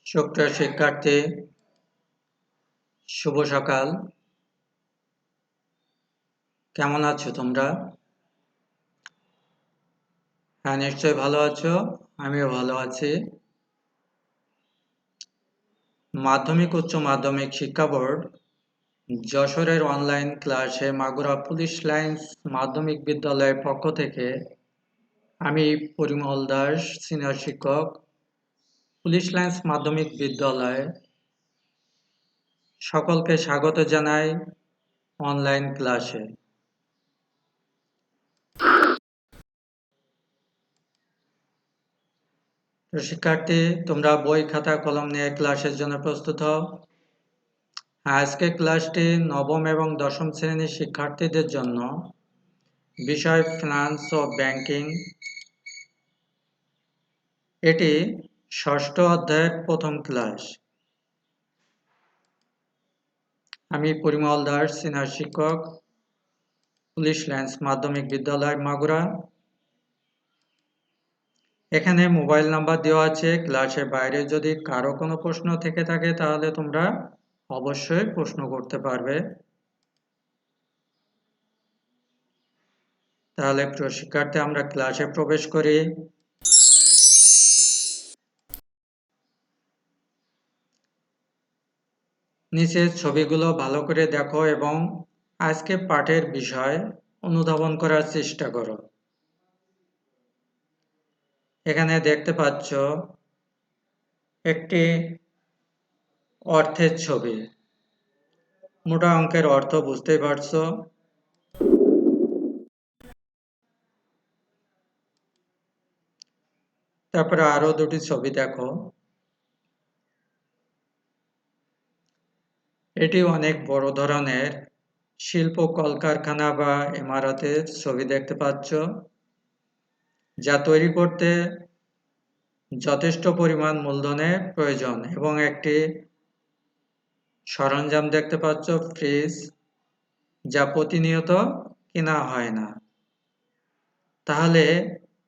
সুপ্রিয় শিক্ষার্থী, শুভ সকাল। কেমন আছো তোমরা? হ্যাঁ, নিশ্চয়ই ভালো আছো। আমিও ভালো আছি। মাধ্যমিক উচ্চ মাধ্যমিক শিক্ষা বোর্ড যশোরের অনলাইন ক্লাসে মাগুরা পুলিশ লাইন্স মাধ্যমিক বিদ্যালয়ের পক্ষ থেকে আমি পরিমল দাস, সিনিয়র শিক্ষক, পুলিশ লাইন্স মাধ্যমিক বিদ্যালয়, সকলকে স্বাগত জানাই অনলাইন ক্লাসে। তো শিক্ষার্থী, তোমরা বই খাতা কলম নিয়ে ক্লাসের জন্য প্রস্তুত হও। আজকে ক্লাসটি নবম এবং দশম শ্রেণীর শিক্ষার্থীদের জন্য। বিষয় ফিনান্স ও ব্যাংকিং। এটি ষষ্ঠ অধ্যায়ের প্রথম ক্লাস। আমি পরিমল দাস, সিনিয়র শিক্ষক, পুলিশ লাইন্স মাধ্যমিক বিদ্যালয় মাগুরা। এখানে মোবাইল নাম্বার দেওয়া আছে। ক্লাসের বাইরে যদি কারো কোনো প্রশ্ন থেকে থাকে তাহলে তোমরা অবশ্যই প্রশ্ন করতে পারবে। তাহলে প্রিয় শিক্ষার্থী, আমরা ক্লাসে প্রবেশ করি। নিচের ছবিগুলো ভালো করে দেখো এবং আজকে পাঠের বিষয় অনুধাবন করার চেষ্টা করো। এখানে দেখতে পাচ্ছ একটি অর্থের ছবি। মোটা অঙ্কের অর্থ বুঝতেই পারছো। তারপরে আরো দুটি ছবি দেখো। এটি অনেক বড় ধরনের শিল্প কলকারখানা বা ইমারতের ছবি দেখতে পাচ্ছ, যা তৈরি করতে যথেষ্ট পরিমাণ মূলধনের প্রয়োজন। এবং একটি সরঞ্জাম দেখতে পাচ্ছ, ফ্রিজ, যা প্রতিনিয়ত কেনা হয় না। তাহলে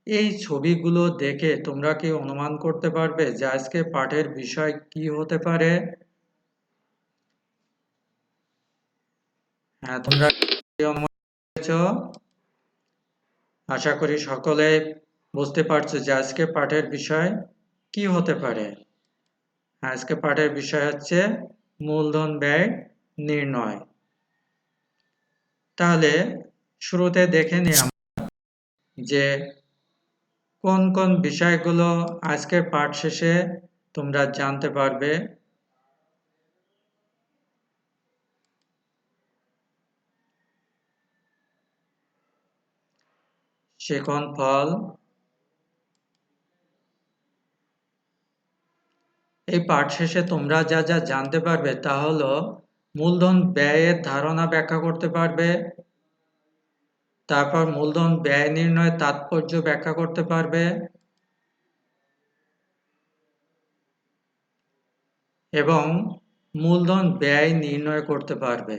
এই ছবিগুলো দেখে তোমরা কি অনুমান করতে পারবে যে আজকে পাঠের বিষয় কি হতে পারে? হ্যাঁ, তোমরা অনুমান করেছো? আশা করি সকলে বুঝতে পারছো যে আজকে পাঠের বিষয় কি হতে পারে। আজকে পাঠের বিষয় হচ্ছে মূলধন ব্যয় নির্ণয়। তাহলে শুরুতে দেখে নিই আমরা যে কোন কোন বিষয়গুলো আজকের পাঠ শেষে তোমরা জানতে পারবে। শিখন ফল। এই পাঠ শেষে তোমরা যা যা জানতে পারবে তা হলো মূলধন ব্যয়ের ধারণা ব্যাখ্যা করতে পারবে, তারপর মূলধন ব্যয় নির্ণয়ের তাৎপর্য ব্যাখ্যা করতে পারবে এবং মূলধন ব্যয় নির্ণয় করতে পারবে।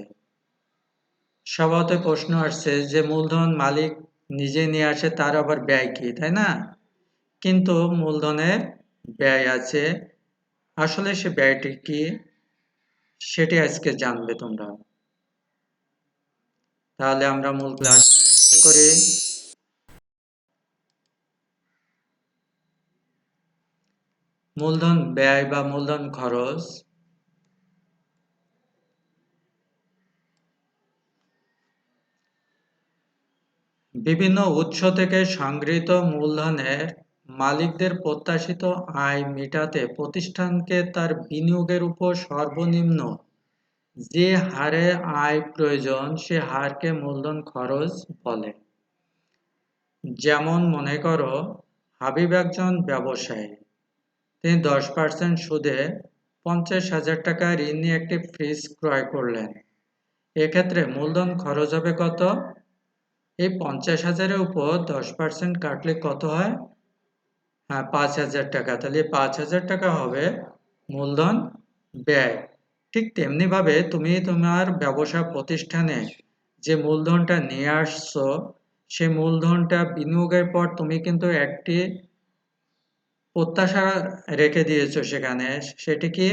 স্বভাবত প্রশ্ন আসছে যে মূলধন মালিক নিজে নিয়ে আসে, তার আবার ব্যয় কি, তাই না? কিন্তু মূলধনের ব্যয় আছে। আসলে সে ব্যয়টি কি সেটি আজকে জানবে তোমরা। তাহলে আমরা মূল ক্লাস করি। মূলধন ব্যয় বা মূলধন খরচ। বিভিন্ন উৎস থেকে সংগৃহীত মূলধনের মালিকদের প্রত্যাশিত আয় মেটাতে প্রতিষ্ঠানকে তার বিনিয়োগের উপর সর্বনিম্ন যে হারে আয় প্রয়োজন সে হারকে মূলধন খরচ বলে। যেমন মনে করো, হাবিব একজন ব্যবসায়ী। তিনি 10% সুদে 50,000 টাকা ঋণ নিয়ে একটি ফ্রিজ ক্রয় করলেন। এক্ষেত্রে মূলধন খরচ হবে কত? এই 50,000-এর উপর 10% কাটলে কত হয়? হ্যাঁ, 5,000 টাকা। তাহলে 5,000 টাকা হবে মূলধন ব্যয়। ঠিক তেমনিভাবে তুমি তোমার ব্যবসা প্রতিষ্ঠানে যে মূলধনটা নিয়ে আসছো সেই মূলধনটা বিনিয়োগের পর তুমি কিন্তু একটি প্রত্যাশা রেখে দিয়েছো সেখানে, সেটি কি,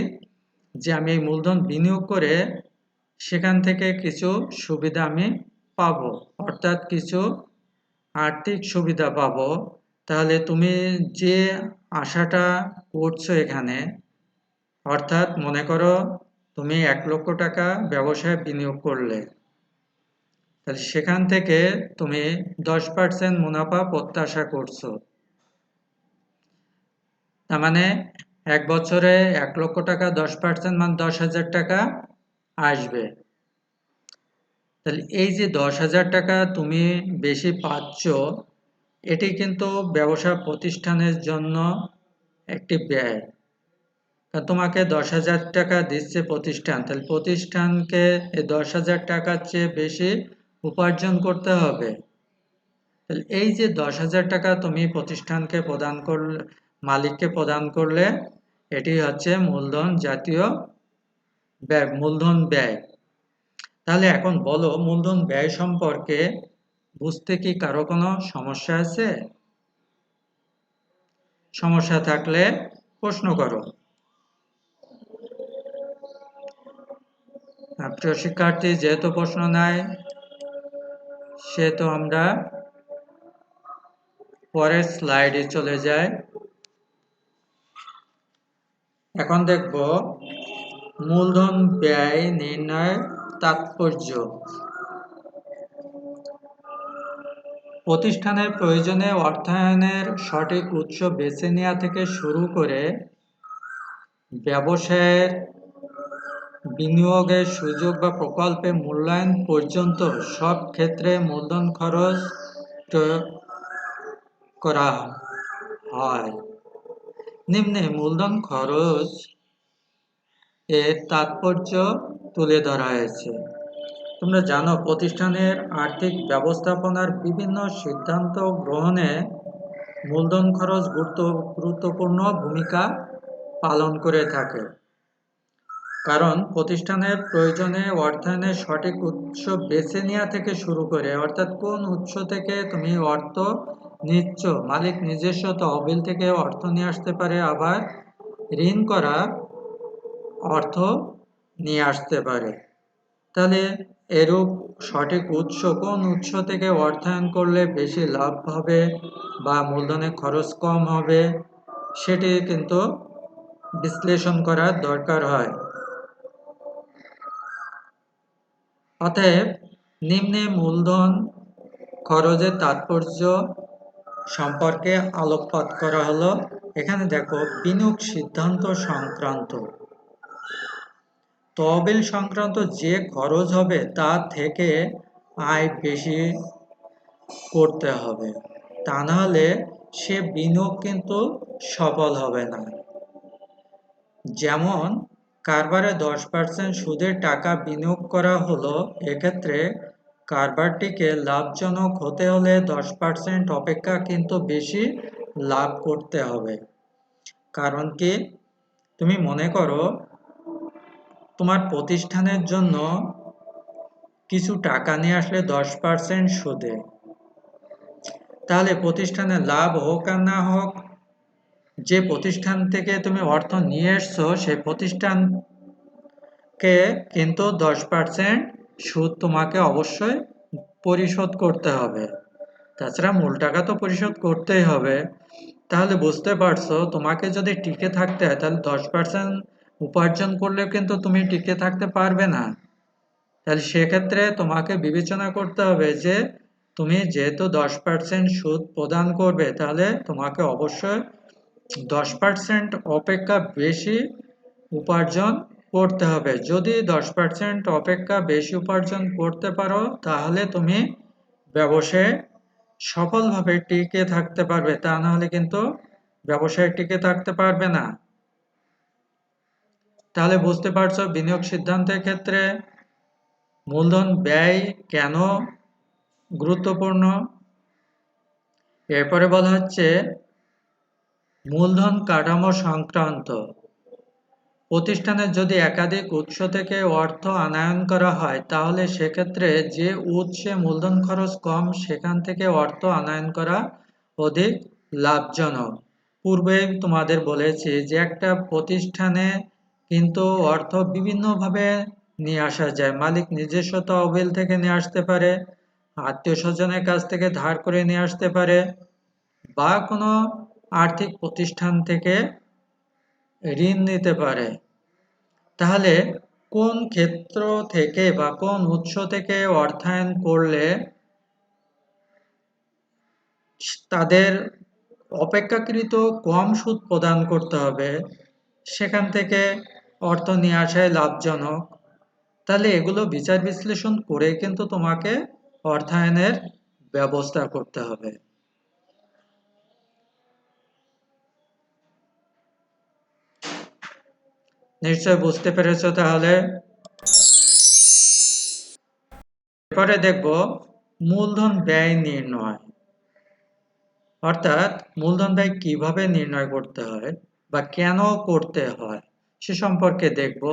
যে আমি এই মূলধন বিনিয়োগ করে সেখান থেকে কিছু সুবিধা আমি পাবো, অর্থাৎ কিছু আর্থিক সুবিধা পাবো। তাহলে তুমি যে আশাটা করছো এখানে, অর্থাৎ মনে করো তুমি 1,00,000 টাকা ব্যবসায় বিনিয়োগ করলে, তাহলে সেখান থেকে তুমি 10% মুনাফা প্রত্যাশা করছো। তার মানে 1 বছরে 1,00,000 টাকা 10% মানে 10,000 টাকা আসবে। তাহলে এই যে 10,000 টাকা তুমি বেশি পাচ্ছ, এটি কিন্তু ব্যবসা প্রতিষ্ঠানের জন্য একটি ব্যয়। কারণ তোমাকে 10,000 টাকা দিচ্ছে প্রতিষ্ঠান, তাহলে প্রতিষ্ঠানকে এই 10,000 টাকার চেয়ে বেশি উপার্জন করতে হবে। তাহলে এই যে 10,000 টাকা তুমি প্রতিষ্ঠানকে প্রদান করলে, মালিককে প্রদান করলে, এটি হচ্ছে মূলধন জাতীয় ব্যয়, মূলধন ব্যয়। তাহলে এখন বলো, মূলধন ব্যয় সম্পর্কে বুঝতে কি কারো কোনো সমস্যা আছে? সমস্যা থাকলে প্রশ্ন করো। প্রিয় শিক্ষার্থী, যেহেতু প্রশ্ন নাই, সেহেতু আমরা পরের স্লাইডে চলে যাই। এখন দেখব মূলধন ব্যয় নির্ণয়ের তাৎপর্য। প্রতিষ্ঠানের প্রয়োজনে অর্থায়নের সঠিক উৎস বেছে নেওয়া থেকে শুরু করে ব্যবসায়ের বিনিয়োগের সুযোগ বা প্রকল্পে মূল্যায়ন পর্যন্ত সব ক্ষেত্রে মূলধন খরচ প্রয়োগ করা হয়। নিম্নে মূলধন খরচ এর তাৎপর্য তুলে ধরা হয়েছে। তোমরা জানো, প্রতিষ্ঠানের আর্থিক ব্যবস্থাপনার বিভিন্ন সিদ্ধান্ত গ্রহণে মূলধন খরচ গুরুত্বপূর্ণ ভূমিকা পালন করে থাকে। কারণ প্রতিষ্ঠানের প্রয়োজনে অর্থায়নের সঠিক উৎস বেছে নেওয়া থেকে শুরু করে, অর্থাৎ কোন উৎস থেকে তুমি অর্থ নিচ্ছ, মালিক নিজস্ব তহবিল থেকে অর্থ নিয়ে আসতে পারে, আবার ঋণ করা অর্থ নিয়ে আসতে পারে। তাহলে এরূপ সঠিক উৎস, কোন উৎস থেকে অর্থায়ন করলে বেশি লাভ হবে বা মূলধনের খরচ কম হবে, সেটি কিন্তু বিশ্লেষণ করার দরকার হয়। অতএব নিম্নে মূলধন খরচের তাৎপর্য সম্পর্কে আলোকপাত করা হলো। এখানে দেখো, বিনিয়োগ সিদ্ধান্ত সংক্রান্ত তহবিল সংক্রান্ত যে খরচ হবে তা থেকে আয় বেশি করতে হবে, তা নাহলে সে বিনিয়োগ কিন্তু সফল হবে না। যেমন কারবারে 10% সুদের টাকা বিনিয়োগ করা হলো, এক্ষেত্রে কারবারটিকে লাভজনক হতে হলে 10% অপেক্ষা কিন্তু বেশি লাভ করতে হবে। কারণ কি, তুমি মনে করো তোমার প্রতিষ্ঠানের জন্য কিছু টাকা নিয়ে আসলে 10% সুদে, তাহলে প্রতিষ্ঠানের লাভ হোক আর না হোক, যে প্রতিষ্ঠান থেকে তুমি অর্থ নিয়ে এসছো সেই প্রতিষ্ঠানকে কিন্তু 10% সুদ তোমাকে অবশ্যই পরিশোধ করতে হবে। তাছাড়া মূল টাকা তো পরিশোধ করতেই হবে। তাহলে বুঝতে পারছো, তোমাকে যদি টিকে থাকতে হয়, তাহলে 10% উপার্জন করলেও কিন্তু তুমি টিকে থাকতে পারবে না। তাহলে সেক্ষেত্রে তোমাকে বিবেচনা করতে হবে যে তুমি যেহেতু 10% সুদ প্রদান করবে, তাহলে তোমাকে অবশ্যই 10% অপেক্ষা বেশি উপার্জন করতে হবে। যদি 10% অপেক্ষা বেশি উপার্জন করতে পারো, তাহলে তুমি ব্যবসায় সফলভাবে টিকে থাকতে পারবে, তা না হলে কিন্তু ব্যবসায় টিকে থাকতে পারবে না। তাহলে বুঝতে পারছো বিনিয়োগ সিদ্ধান্তের ক্ষেত্রে মূলধন ব্যয় কেন গুরুত্বপূর্ণ। এরপরে বলা হচ্ছে মূলধন কাঠামো সংক্রান্ত প্রতিষ্ঠানের যদি একাধিক উৎস থেকে অর্থ আনয়ন করা হয় তাহলে সেক্ষেত্রে যে উৎসে মূলধন খরচ কম সেখান থেকে অর্থ আনয়ন করা অধিক লাভজনক। পূর্বেই তোমাদের বলেছি যে একটা প্রতিষ্ঠানে কিন্তু অর্থ বিভিন্নভাবে নিয়ে আসা যায়। মালিক নিজস্ব তহবিল থেকে নিয়ে আসতে পারে, আত্মীয় স্বজনের কাছ থেকে ধার করে নিয়ে আসতে পারে, বা কোনো আর্থিক প্রতিষ্ঠান থেকে ঋণ নিতে পারে। তাহলে কোন ক্ষেত্র থেকে বা কোন উৎস থেকে অর্থায়ন করলে তাদের অপেক্ষাকৃত কম সুদ প্রদান করতে হবে, সেখান থেকে অর্থ নিয়ে আসাই লাভজনক, তাহলে এগুলো বিচার বিশ্লেষণ করে কিন্তু তোমাকে অর্থায়নের ব্যবস্থা করতে হবে। নিশ্চয় বুঝতে পেরেছো তাহলে। এরপরে দেখব মূলধন ব্যয় নির্ণয়, অর্থাৎ মূলধন ব্যয় কিভাবে নির্ণয় করতে হয় বা কেন করতে হয় সে সম্পর্কে দেখব।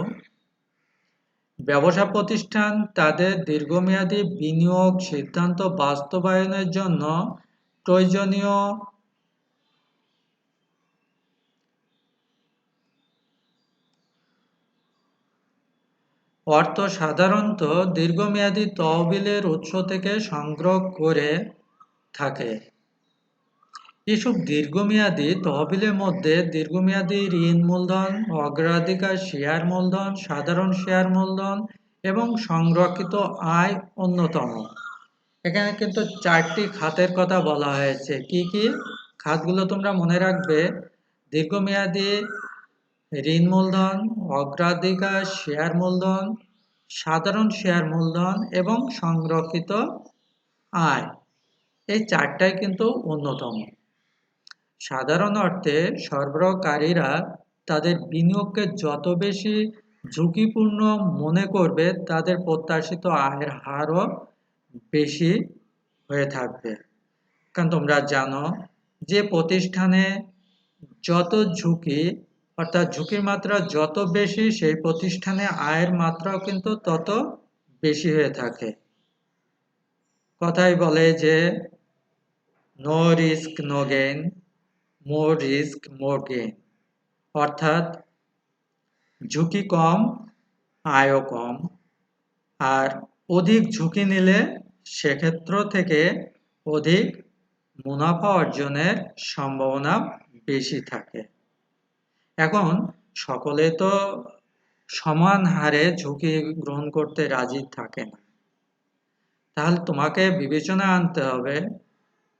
ব্যবসা প্রতিষ্ঠান তাদের দীর্ঘমেয়াদী বিনিয়োগ সিদ্ধান্ত বাস্তবায়নের জন্য প্রয়োজনীয় অর্থ সাধারণত দীর্ঘমেয়াদী তহবিলের উৎস থেকে সংগ্রহ করে থাকে। এসব দীর্ঘমেয়াদী তহবিলের মধ্যে দীর্ঘমেয়াদী ঋণ মূলধন, অগ্রাধিকার শেয়ার মূলধন, সাধারণ শেয়ার মূলধন এবং সংরক্ষিত আয় অন্যতম। এখানে কিন্তু 4টি খাতের কথা বলা হয়েছে। কি কি খাতগুলো তোমরা মনে রাখবে? দীর্ঘমেয়াদী ঋণ মূলধন, অগ্রাধিকার শেয়ার মূলধন, সাধারণ শেয়ার মূলধন এবং সংরক্ষিত আয়। এই 4টাই কিন্তু অন্যতম। সাধারণ অর্থে সরবরাহকারীরা তাদের বিনিয়োগকে যত বেশি ঝুঁকিপূর্ণ মনে করবে তাদের প্রত্যাশিত আয়ের হারও বেশি হয়ে থাকবে। কারণ তোমরা জানো যে প্রতিষ্ঠানে যত ঝুঁকি, অর্থাৎ ঝুঁকির মাত্রা যত বেশি সেই প্রতিষ্ঠানে আয়ের মাত্রাও কিন্তু তত বেশি হয়ে থাকে। কথাই বলে যে নো রিস্ক নো গেইন, মোর রিস্ক মোর গেইন, অর্থাৎ ঝুঁকি কম আয়ও কম, আর অধিক ঝুঁকি নিলে সেক্ষেত্র থেকে অধিক মুনাফা অর্জনের সম্ভাবনা বেশি থাকে। এখন সকলে তো সমান হারে ঝুঁকি গ্রহণ করতে রাজি থাকে না। তাহলে তোমাকে বিবেচনা আনতে হবে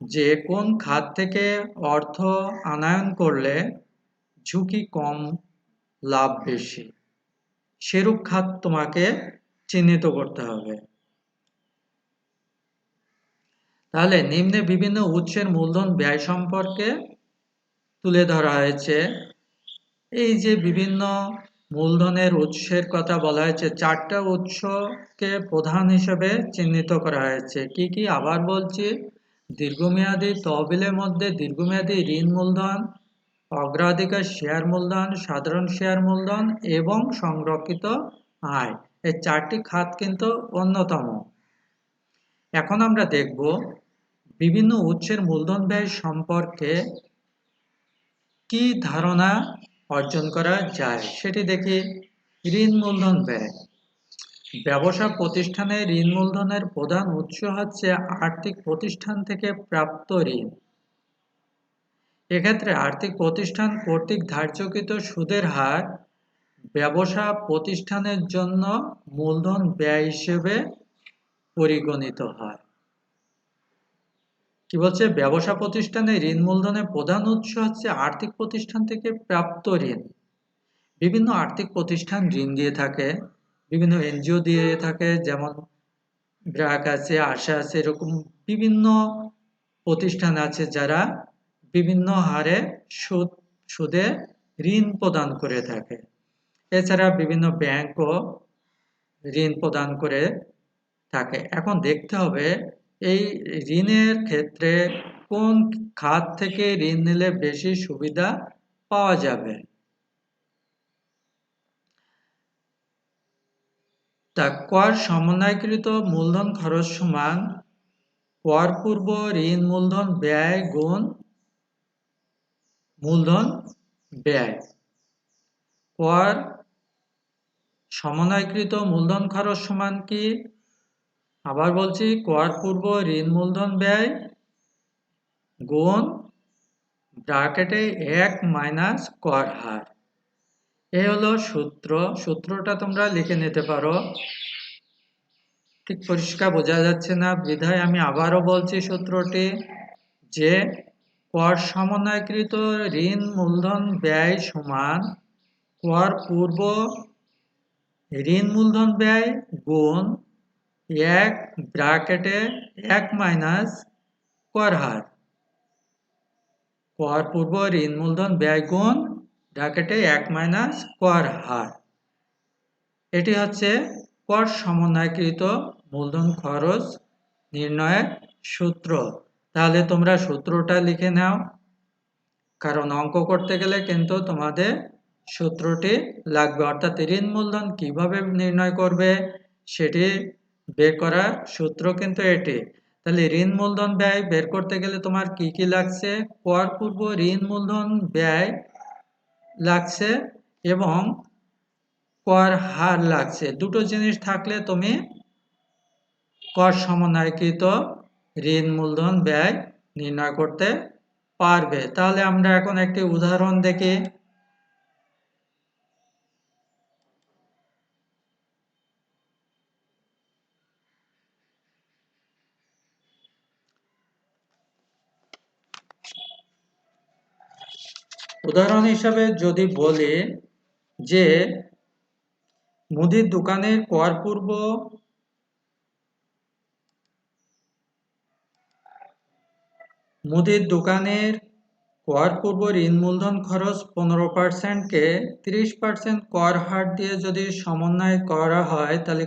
যে কোন খাত থেকে অর্থ আনয়ন করলে ঝুঁকি কম লাভ বেশি, সেরূপ খাত তোমাকে চিহ্নিত করতে হবে। তাহলে নিম্নে বিভিন্ন উৎসের মূলধন ব্যয় সম্পর্কে তুলে ধরা হয়েছে। এই যে বিভিন্ন মূলধনের উৎসের কথা বলা হয়েছে, 4টা উৎসকে প্রধান হিসেবে চিহ্নিত করা হয়েছে। কি কি আবার বলছি? দীর্ঘমেয়াদী তহবিলের মধ্যে দীর্ঘমেয়াদী ঋণ মূলধন, অগ্রাধিকার শেয়ার মূলধন, সাধারণ শেয়ার মূলধন এবং সংরক্ষিত আয়। এই 4টি খাত কিন্তু অন্যতম। এখন আমরা দেখব বিভিন্ন উৎসের মূলধন ব্যয় সম্পর্কে কি ধারণা অর্জন করা যায় সেটি দেখি। ঋণ মূলধন ব্যয়। ব্যবসা প্রতিষ্ঠানের ঋণ মূলধনের প্রধান উৎস হচ্ছে আর্থিক প্রতিষ্ঠান থেকে প্রাপ্ত ঋণ। এক্ষেত্রে আর্থিক প্রতিষ্ঠান কর্তৃক ধার্যকৃত সুদের হার ব্যবসা প্রতিষ্ঠানের জন্য মূলধন ব্যয় হিসেবে পরিগণিত হয়। কি বলছে? ব্যবসা প্রতিষ্ঠানের ঋণ মূলধনের প্রধান উৎস হচ্ছে আর্থিক প্রতিষ্ঠান থেকে প্রাপ্ত ঋণ। বিভিন্ন আর্থিক প্রতিষ্ঠান ঋণ দিয়ে থাকে, বিভিন্ন এনজিও দিয়ে থাকে, যেমন ব্র্যাক আছে, আশা আছে, এরকম বিভিন্ন প্রতিষ্ঠান আছে যারা বিভিন্ন হারে সুদে ঋণ প্রদান করে থাকে। এছাড়া বিভিন্ন ব্যাংকও ঋণ প্রদান করে থাকে। এখন দেখতে হবে এই ঋণের ক্ষেত্রে কোন খাত থেকে ঋণ নিলে বেশি সুবিধা পাওয়া যাবে। তা কর সমন্বয়কৃত মূলধন খরচ সমান কর পূর্ব ঋণ মূলধন ব্যয় গুণ মূলধন ব্যয়। কর সমন্বয়কৃত মূলধন খরচ সমান কি? আবার বলছি, কর পূর্ব ঋণ মূলধন ব্যয় গুণ ব্র্যাকেটে 1 মাইনাস কর হার। এই হলো সূত্র। সূত্রটা তোমরা লিখে নিতে পারো। ঠিক পরিষ্কার বোঝা যাচ্ছে না বিধায় আমি আবারও বলছি সূত্রটি, যে কর সমন্বয়কৃত ঋণ মূলধন ব্যয় সমান কর পূর্ব ঋণ মূলধন ব্যয় গুণ 1 ব্র্যাকেটে 1 মাইনাস কর হার। কর পূর্ব ঋণ মূলধন ব্যয় গুণ ব্র্যাকেটে 1 মাইনাস কর হার। এটি হচ্ছে কর সমন্বয়কৃত মূলধন খরচ নির্ণয়ের সূত্র। তাহলে তোমরা সূত্রটা লিখে নাও, কারণ অঙ্ক করতে গেলে কিন্তু তোমাদের সূত্রটি লাগবে। অর্থাৎ ঋণ মূলধন কিভাবে নির্ণয় করবে সেটি বের করার সূত্র কিন্তু এটি। তাহলে ঋণ মূলধন ব্যয় বের করতে গেলে তোমার কি কি লাগছে? কর পূর্ব ঋণ মূলধন ব্যয় লাগছে এবং কর হার লাগছে। দুটো জিনিস থাকলে তুমি কর সমন্বয়কৃত ঋণ মূলধন ব্যয় নির্ণয় করতে পারবে। তাহলে আমরা এখন একটি উদাহরণ দেখি। উদাহরণ হিসাবে যদি বলি যে মুদির দোকানের কর পূর্ব মুদির দোকানের কর পূর্ব ঋণ মূলধন খরচ 15% কে 30% কর হার দিয়ে যদি সমন্বয় করা হয়, তাহলে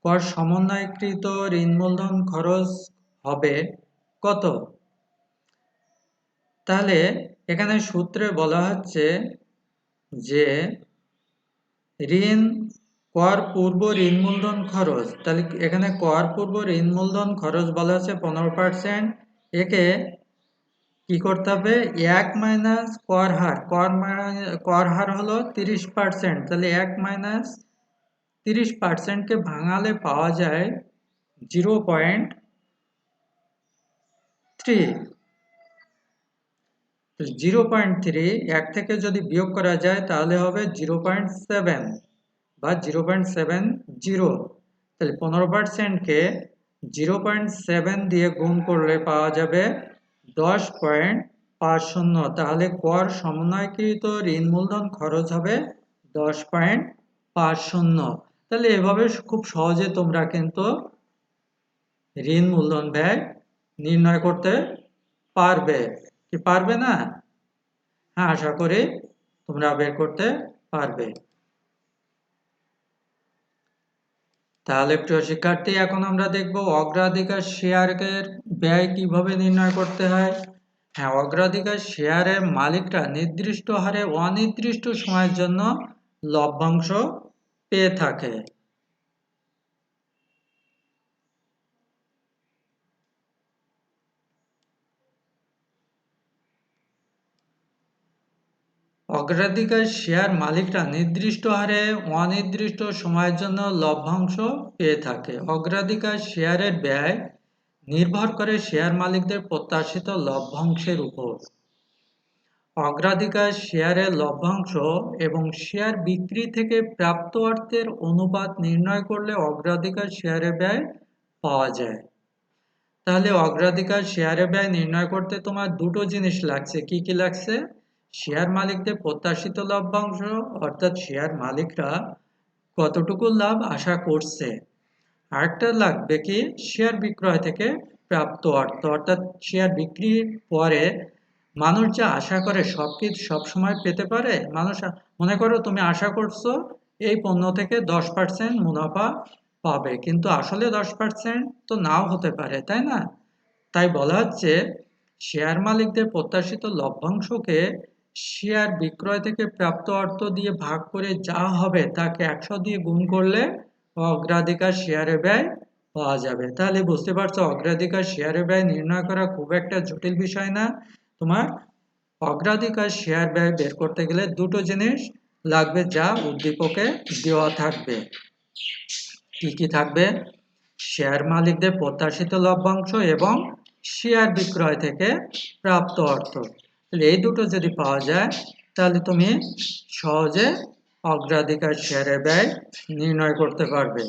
কর সমন্বয়কৃত ঋণ মূলধন খরচ হবে কত? তাহলে এখানে সূত্রে বলা হচ্ছে যে ঋণ কর পূর্ব ঋণ মূলধন খরচ। তাহলে এখানে কর পূর্ব ঋণ মূলধন খরচ বলা হচ্ছে 15%। একে কি করতে হবে? 1 মাইনাস কর হার। কর হার হলো 30%। তাহলে 1 মাইনাস 30% কে ভাঙালে পাওয়া যায় 0.3। 0.3 1 থেকে যদি বিয়োগ করা যায় তাহলে হবে 0.7 বা 0.70। তাহলে 15% কে 0.7 দিয়ে গুণ করলে পাওয়া যাবে 10.50। তাহলে কর সমন্বয়কৃত ঋণ মূলধন খরচ হবে 10.50। তাহলে এভাবে খুব সহজে তোমরা কিন্তু ঋণ মূলধন ব্যয় নির্ণয় করতে পারবে। কি পারবে না? হ্যাঁ, আশা করি তোমরা বের করতে পারবে। তাহলে প্রিয় শিক্ষার্থী, এখন আমরা দেখব অগ্রাধিকার শেয়ারের ব্যয় কিভাবে নির্ণয় করতে হয়। হ্যাঁ, অগ্রাধিকার শেয়ারের মালিকরা নির্দিষ্ট হারে অনির্দিষ্ট সময়ের জন্য লভ্যাংশ পেয়ে থাকে। অগ্রাধিকার শেয়ার মালিকরা নির্দিষ্ট হারে অনির্দিষ্ট সময়ের জন্য লভ্যাংশ পেয়ে থাকে। অগ্রাধিকার শেয়ারের ব্যয় নির্ভর করে শেয়ার মালিকদের প্রত্যাশিত লভ্যাংশের উপর। অগ্রাধিকার শেয়ারের লভ্যাংশ এবং শেয়ার বিক্রি থেকে প্রাপ্ত অর্থের অনুপাত নির্ণয় করলে অগ্রাধিকার শেয়ারের ব্যয় পাওয়া যায়। তাহলে অগ্রাধিকার শেয়ারের ব্যয় নির্ণয় করতে তোমার দুটো জিনিস লাগছে। কি কি লাগছে? শেয়ার মালিকদের প্রত্যাশিত লভ্যাংশ, অর্থাৎ শেয়ার মালিকরা কতটুকু লাভ আশা করছে। আরেকটা লাগবে কি? শেয়ার বিক্রয় থেকে প্রাপ্ত অর্থ, অর্থাৎ শেয়ার বিক্রির পরে মানুষ যা আশা করে সব সময় পেতে পারে। মানুষ মনে করো তুমি আশা করছো এই পণ্য থেকে 10% মুনাফা পাবে, কিন্তু আসলে 10% তো নাও হতে পারে, তাই না? তাই বলা হচ্ছে শেয়ার মালিকদের প্রত্যাশিত লভ্যাংশকে শেয়ার বিক্রয় থেকে প্রাপ্ত অর্থ দিয়ে ভাগ করে যা হবে তাকে 100 দিয়ে গুণ করলে অগ্রাধিকার শেয়ারে ব্যয় পাওয়া যাবে। তাহলে বুঝতে পারছো অগ্রাধিকার শেয়ারে ব্যয় নির্ণয় করা খুব একটা জটিল বিষয় না। তোমার অগ্রাধিকার শেয়ার ব্যয় বের করতে গেলে দুটো জিনিস লাগবে যা উদ্দীপকে দেওয়া থাকবে। কি কি থাকবে? শেয়ার মালিকদের প্রত্যাশিত লভ্যাংশ এবং শেয়ার বিক্রয় থেকে প্রাপ্ত অর্থ। এই দুটো যদি পাওয়া যায় তাহলে তুমি সহজে অগ্রাধিকার শেয়ারের ব্যয় নির্ণয় করতে পারবে।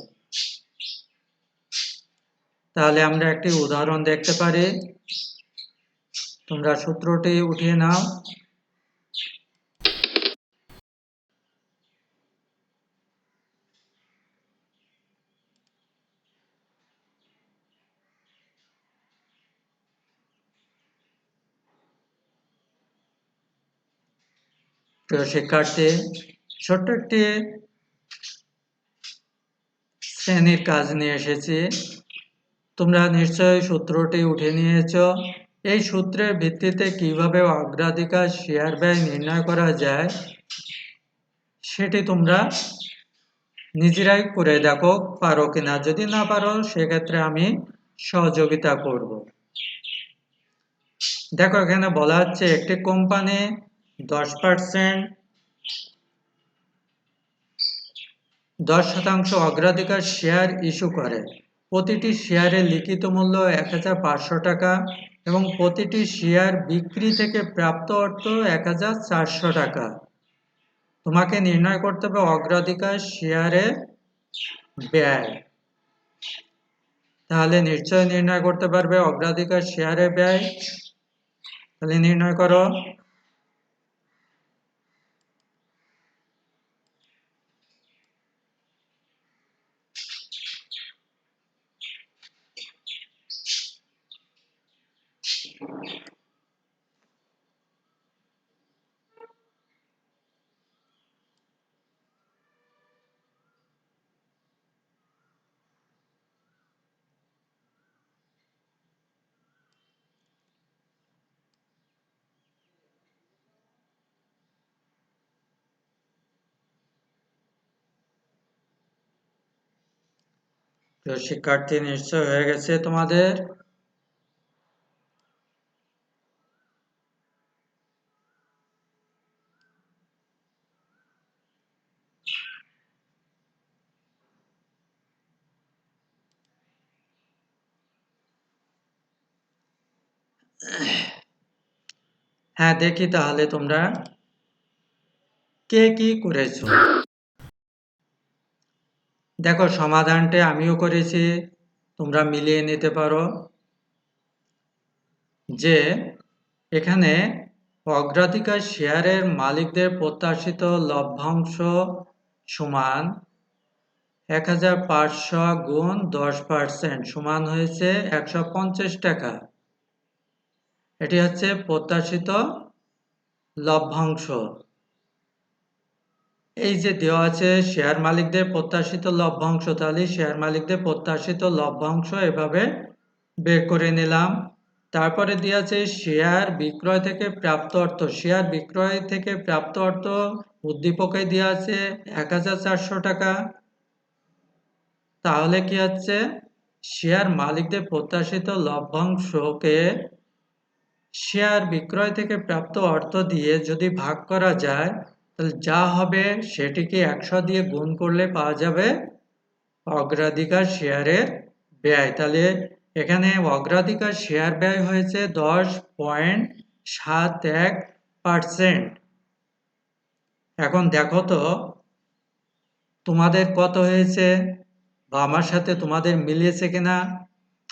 তাহলে আমরা একটি উদাহরণ দেখতে পারি। তোমরা সূত্রটি উঠিয়ে নাও। প্রিয় শিক্ষার্থী, ছোট্ট একটি শ্রেণীর কাজ নিয়ে এসেছি। তোমরা নিশ্চয়ই সূত্রটি উঠে নিয়েছ। এই সূত্রের ভিত্তিতে কিভাবে অগ্রাধিকার শেয়ার ব্যয় নির্ণয় করা যায় সেটি তোমরা নিজেরাই করে দেখো পারো কিনা। যদি না পারো সেক্ষেত্রে আমি সহযোগিতা করব। দেখো এখানে বলা হচ্ছে একটি কোম্পানি 10% অগ্রাধিকার শেয়ার ইস্যু করে। প্রতিটি শেয়ারের লিখিত মূল্য ১,৫০০ টাকা এবং প্রতিটি শেয়ার বিক্রি থেকে প্রাপ্ত অর্থ ১,৪০০ টাকা। তোমাকে নির্ণয় করতে হবে অগ্রাধিকার শেয়ারে ব্যয়। তাহলে নিশ্চয় নির্ণয় করতে পারবে অগ্রাধিকার শেয়ারে ব্যয়। তাহলে নির্ণয় করো। তো শিক্ষার্থী নিশ্চয় হয়ে গেছে তোমাদের। হ্যাঁ, দেখি তাহলে তোমরা কে কি করেছো। দেখো সমাধানটি আমিও করেছি, তোমরা মিলিয়ে নিতে পারো। যে এখানে অগ্রাধিকার শেয়ারের মালিকদের প্রত্যাশিত লভ্যাংশ সমান ১,৫০০ গুণ 10% সমান হয়েছে ১৫০ টাকা। এটি হচ্ছে প্রত্যাশিত লভ্যাংশ। এই যে দেওয়া আছে শেয়ার মালিকদের প্রত্যাশিত লভ্যাংশ, তাহলে শেয়ার মালিকদের প্রত্যাশিত লভ্যাংশ এভাবে বের করে নিলাম। তারপরে দেওয়া আছে শেয়ার বিক্রয় থেকে প্রাপ্ত অর্থ। শেয়ার বিক্রয় থেকে প্রাপ্ত অর্থ উদ্দীপকে দেওয়া আছে ১,৪০০ টাকা। তাহলে কি হচ্ছে শেয়ার মালিকদের প্রত্যাশিত লভ্যাংশকে শেয়ার বিক্রয় থেকে প্রাপ্ত অর্থ দিয়ে যদি ভাগ করা যায় তাহলে যা হবে সেটিকে ১০০ দিয়ে গুণ করলে পাওয়া যাবে অগ্রাধিকার শেয়ারের ব্যয়। তাহলে এখানে অগ্রাধিকার শেয়ার ব্যয় হয়েছে 10.71%। এখন দেখো তো তোমাদের কত হয়েছে বা আমার সাথে তোমাদের মিলিয়েছে কিনা।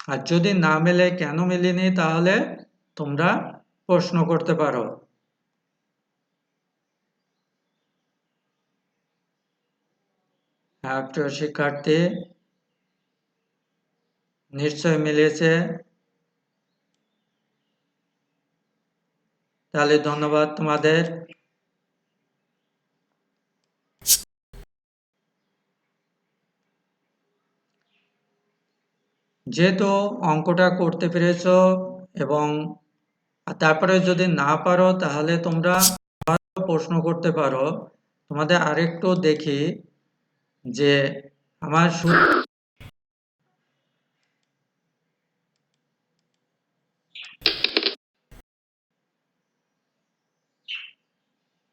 আর যদি না মেলে কেন মেলেনি তাহলে তোমরা প্রশ্ন করতে পারো। হ্যাঁ প্রিয় শিক্ষার্থী, নিশ্চয় মিলেছে। তাহলে ধন্যবাদ তোমাদের। যেহেতু অঙ্কটা করতে পেরেছ এবং তারপরে যদি না পারো তাহলে তোমরা প্রশ্ন করতে পারো। তোমাদের আরেকটু দেখি যে আমার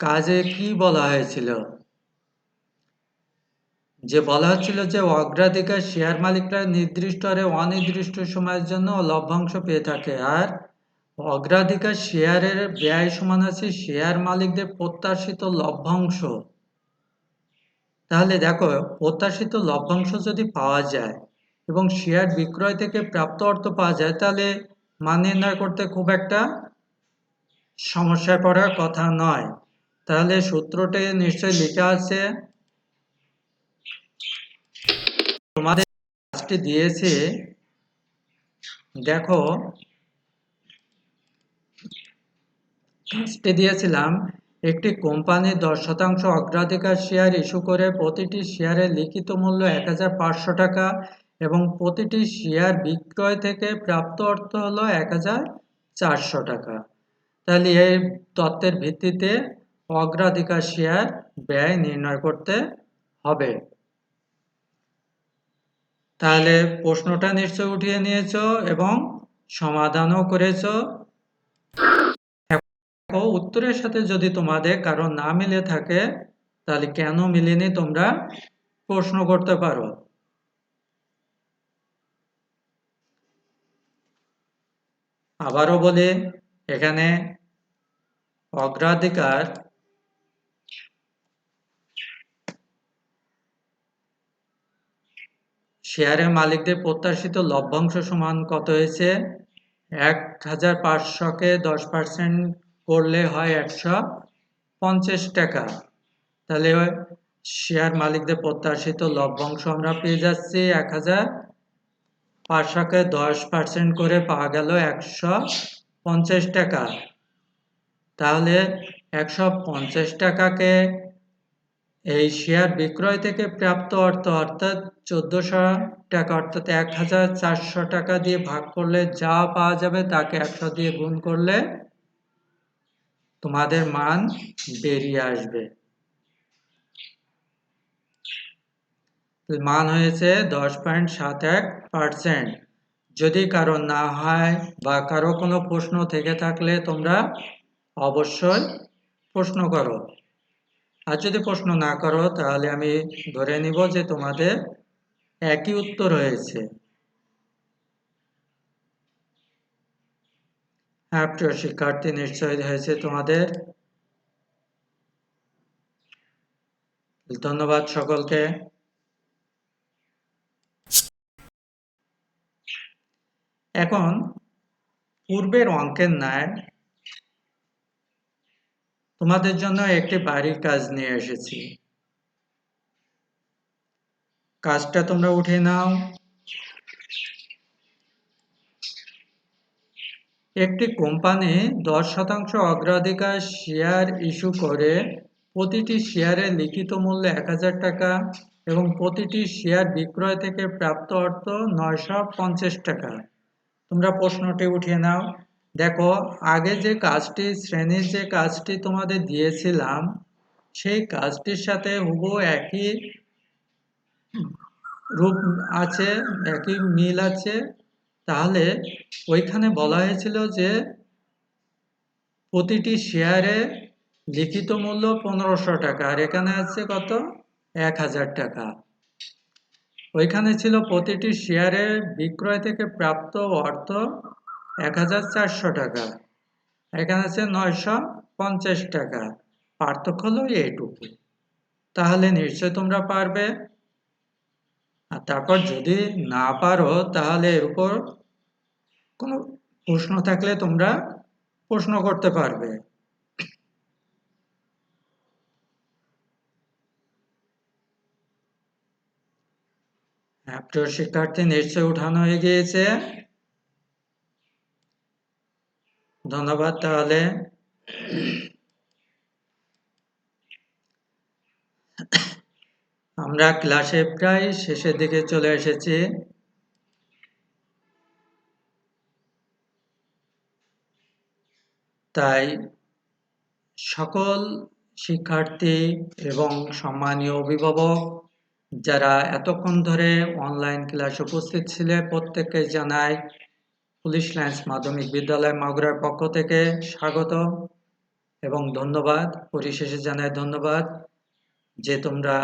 কাজে কি বলা হয়েছিল, যে বলা হচ্ছিল যে অগ্রাধিকার শেয়ার মালিকরা নির্দিষ্ট হারে অনির্দিষ্ট সময়ের জন্য লভ্যাংশ পেয়ে থাকে, আর অগ্রাধিকার শেয়ারের ব্যয় সমান আছে শেয়ার মালিকদের প্রত্যাশিত লভ্যাংশ। তাহলে দেখো, প্রত্যাশিত লভ্যাংশ যদি পাওয়া যায় এবং শেয়ার বিক্রয় থেকে প্রাপ্ত অর্থ পাওয়া যায়, তাহলে মান নির্ণয় করতে খুব একটা সমস্যায় পড়ার কথা নয়। তাহলে সূত্রটি নিশ্চয়ই লেখা আছে, তোমাদের কাজটি দিয়েছে, দেখো কাজটি দিয়েছিলাম, একটি কোম্পানি 10% অগ্রাধিকার শেয়ার ইস্যু করে প্রতিটি শেয়ারের লিখিত মূল্য 1500 টাকা এবং প্রতিটি শেয়ার বিক্রয় থেকে প্রাপ্ত অর্থ হলো 1400 টাকা। তাহলে এই তথ্যের ভিত্তিতে অগ্রাধিকার শেয়ার ব্যয় নির্ণয় করতে হবে। তাহলে প্রশ্নটা নিশ্চয় উঠিয়ে নিয়েছো এবং সমাধানও করেছো। উত্তরের সাথে যদি তোমাদের কারো না মিলে থাকে, তাহলে কেন মিলেনি তোমরা প্রশ্ন করতে পারো। আবারও বলি, এখানে অগ্রাধিকার শেয়ারের মালিকদের প্রত্যাশিত লভ্যাংশ সমান কত হয়েছে, 1500-কে 10% করলে হয় 150 টাকা। তাহলে শেয়ার মালিকদের প্রত্যাশিত লভ্যাংশ আমরা পেয়ে যাচ্ছি 1500-কে 10% করে পাওয়া গেল 150 টাকা। তাহলে 150 টাকাকে এই শেয়ার বিক্রয় থেকে প্রাপ্ত অর্থ অর্থাৎ 1400 টাকা অর্থাৎ 1400 টাকা দিয়ে ভাগ করলে যা পাওয়া যাবে তাকে 100 দিয়ে গুণ করলে তোমাদের মান বেরিয়ে আসবে। মান হয়েছে 10.71%। যদি কারো না হয় বা কারো কোনো প্রশ্ন থেকে থাকলে তোমরা অবশ্যই প্রশ্ন করো, আর যদি প্রশ্ন না করো তাহলে আমি ধরে নিব যে তোমাদের একই উত্তর হয়েছে। হ্যাঁ প্রিয় শিক্ষার্থী, নিশ্চয়ই হয়েছে তোমাদের। ধন্যবাদ সকলকে। এখন পূর্বের অঙ্কের ন্যায় তোমাদের জন্য একটি বাড়ির কাজ নিয়ে এসেছি। কাজটা তোমরা উঠিয়ে নাও। একটি কোম্পানি 10% অগ্রাধিকার শেয়ার ইস্যু করে প্রতিটি শেয়ারের লিখিত মূল্য 1000 টাকা এবং প্রতিটি শেয়ার বিক্রয় থেকে প্রাপ্ত অর্থ 950 টাকা। তোমরা প্রশ্নটি উঠিয়ে নাও। দেখো, আগে যে কাজটি, শ্রেণীর যে কাজটি তোমাদের দিয়েছিলাম, সেই কাজটির সাথে হুবহু একই রূপ আছে, একই মিল আছে। তাহলে ওইখানে বলা হয়েছিল যে প্রতিটি শেয়ারে লিখিত মূল্য 1500 টাকা, আর এখানে আছে কত, 1000 টাকা। ওইখানে ছিল প্রতিটি শেয়ারে বিক্রয় থেকে প্রাপ্ত অর্থ 1400 টাকা, এখানে আছে 950 টাকা। পার্থক্য হলো এইটুকু। তাহলে নিশ্চয় তোমরা পারবে। আর তারপর যদি না পারো তাহলে এর উপর কোনো প্রশ্ন থাকলে তোমরা প্রশ্ন করতে পারবে। হ্যাঁ প্রিয় শিক্ষার্থী, নিশ্চয় উঠানো হয়ে গিয়েছে। ধন্যবাদ। তাহলে আমরা ক্লাসে প্রায় শেষের দিকে চলে এসেছি। তাই সকল শিক্ষার্থী এবং সম্মানীয় অভিভাবক যারা এতক্ষণ ধরে অনলাইন ক্লাসে উপস্থিত ছিলে প্রত্যেককে জানাই পুলিশ লাইন্স মাধ্যমিক বিদ্যালয় মাগুরার পক্ষ থেকে স্বাগত এবং ধন্যবাদ। পরিশেষে জানাই ধন্যবাদ যে তোমরা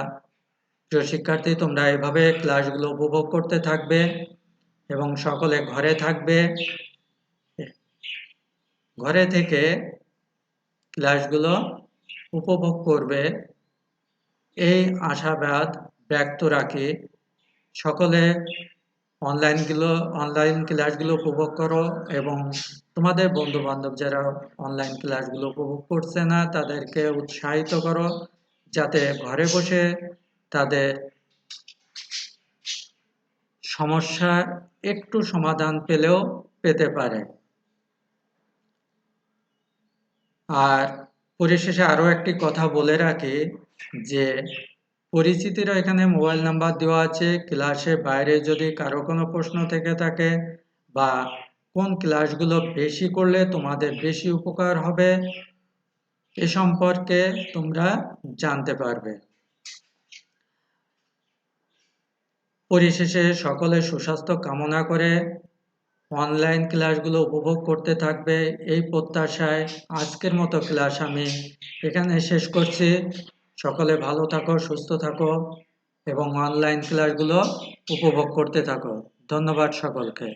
প্রিয় শিক্ষার্থী, তোমরা এভাবে ক্লাসগুলো উপভোগ করতে থাকবে এবং সকলে ঘরে থাকবে। ঘরে থেকে ক্লাসগুলো উপভোগ করবে এই আশাবাদ ব্যক্ত রাখি। সকলে অনলাইন ক্লাসগুলো উপভোগ করো এবং তোমাদের বন্ধু বান্ধব যারা অনলাইন ক্লাসগুলো উপভোগ করছে না তাদেরকে উৎসাহিত করো যাতে ঘরে বসে তাদের সমস্যার একটু সমাধান পেতে পারে। আর পরিশেষে আরও একটি কথা বলে রাখি যে পরিচিতিরা এখানে মোবাইল নাম্বার দেওয়া আছে। ক্লাসের বাইরে যদি কারো কোনো প্রশ্ন থেকে থাকে বা কোন ক্লাসগুলো বেশি করলে তোমাদের বেশি উপকার হবে এ সম্পর্কে তোমরা জানতে পারবে। পরিশেষে সকলের সুস্বাস্থ্য কামনা করে অনলাইন ক্লাসগুলো উপভোগ করতে থাকবে এই প্রত্যাশায় আজকের মতো ক্লাস আমি এখানে শেষ করছি। সকলে ভালো থাকো, সুস্থ থাকো এবং অনলাইন ক্লাসগুলো উপভোগ করতে থাকো। ধন্যবাদ সকলকে।